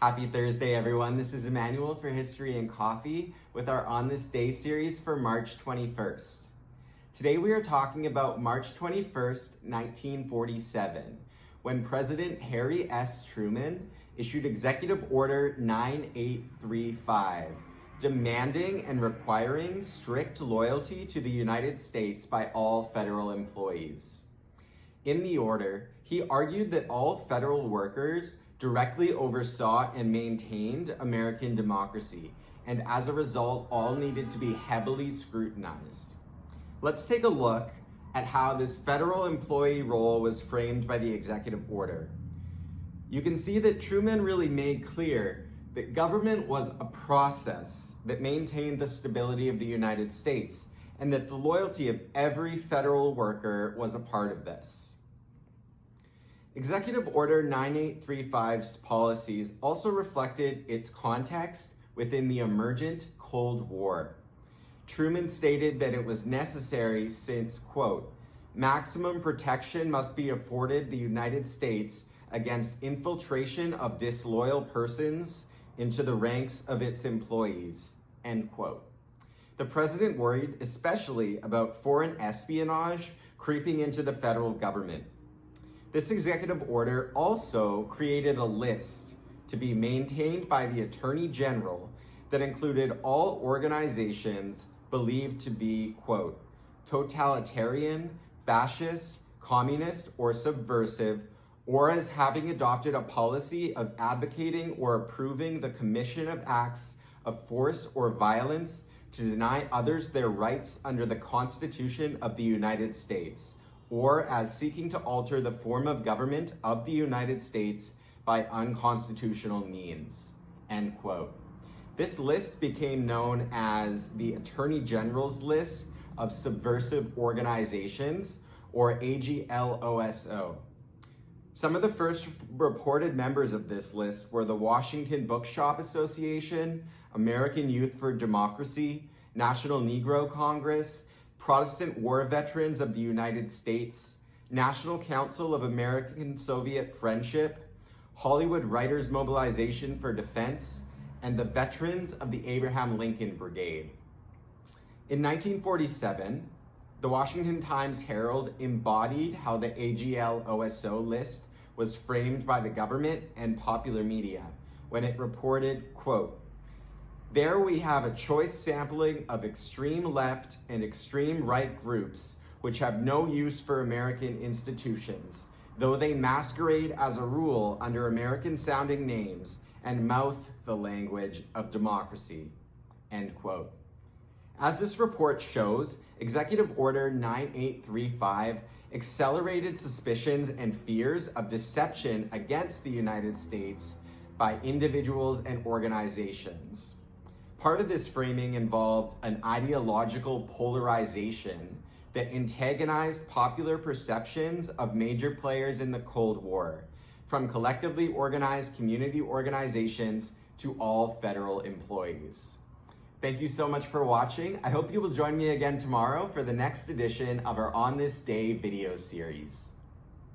Happy Thursday, everyone. This is Emmanuel for History and Coffee with our On This Day series for March 21st. Today we are talking about March 21st, 1947, when President Harry S. Truman issued Executive Order 9835, demanding and requiring strict loyalty to the United States by all federal employees. In the order, he argued that all federal workers directly oversaw and maintained American democracy, and as a result, all needed to be heavily scrutinized. Let's take a look at how this federal employee role was framed by the executive order. You can see that Truman really made clear that government was a process that maintained the stability of the United States, and that the loyalty of every federal worker was a part of this. Executive Order 9835's policies also reflected its context within the emergent Cold War. Truman stated that it was necessary since, quote, maximum protection must be afforded the United States against infiltration of disloyal persons into the ranks of its employees, end quote. The president worried especially about foreign espionage creeping into the federal government. This executive order also created a list to be maintained by the Attorney General that included all organizations believed to be, quote, totalitarian, fascist, communist, or subversive, or as having adopted a policy of advocating or approving the commission of acts of force or violence to deny others their rights under the Constitution of the United States, or as seeking to alter the form of government of the United States by unconstitutional means, end quote. This list became known as the Attorney General's List of Subversive Organizations, or AGLOSO. Some of the first reported members of this list were the Washington Bookshop Association, American Youth for Democracy, National Negro Congress, Protestant War Veterans of the United States, National Council of American Soviet Friendship, Hollywood Writers Mobilization for Defense, and the Veterans of the Abraham Lincoln Brigade. In 1947, the Washington Times-Herald embodied how the AGLOSO list was framed by the government and popular media when it reported, quote, there we have a choice sampling of extreme left and extreme right groups which have no use for American institutions, though they masquerade as a rule under American sounding names and mouth the language of democracy, end quote. As this report shows, Executive Order 9835 accelerated suspicions and fears of deception against the United States by individuals and organizations. Part of this framing involved an ideological polarization that antagonized popular perceptions of major players in the Cold War, from collectively organized community organizations to all federal employees. Thank you so much for watching. I hope you will join me again tomorrow for the next edition of our On This Day video series.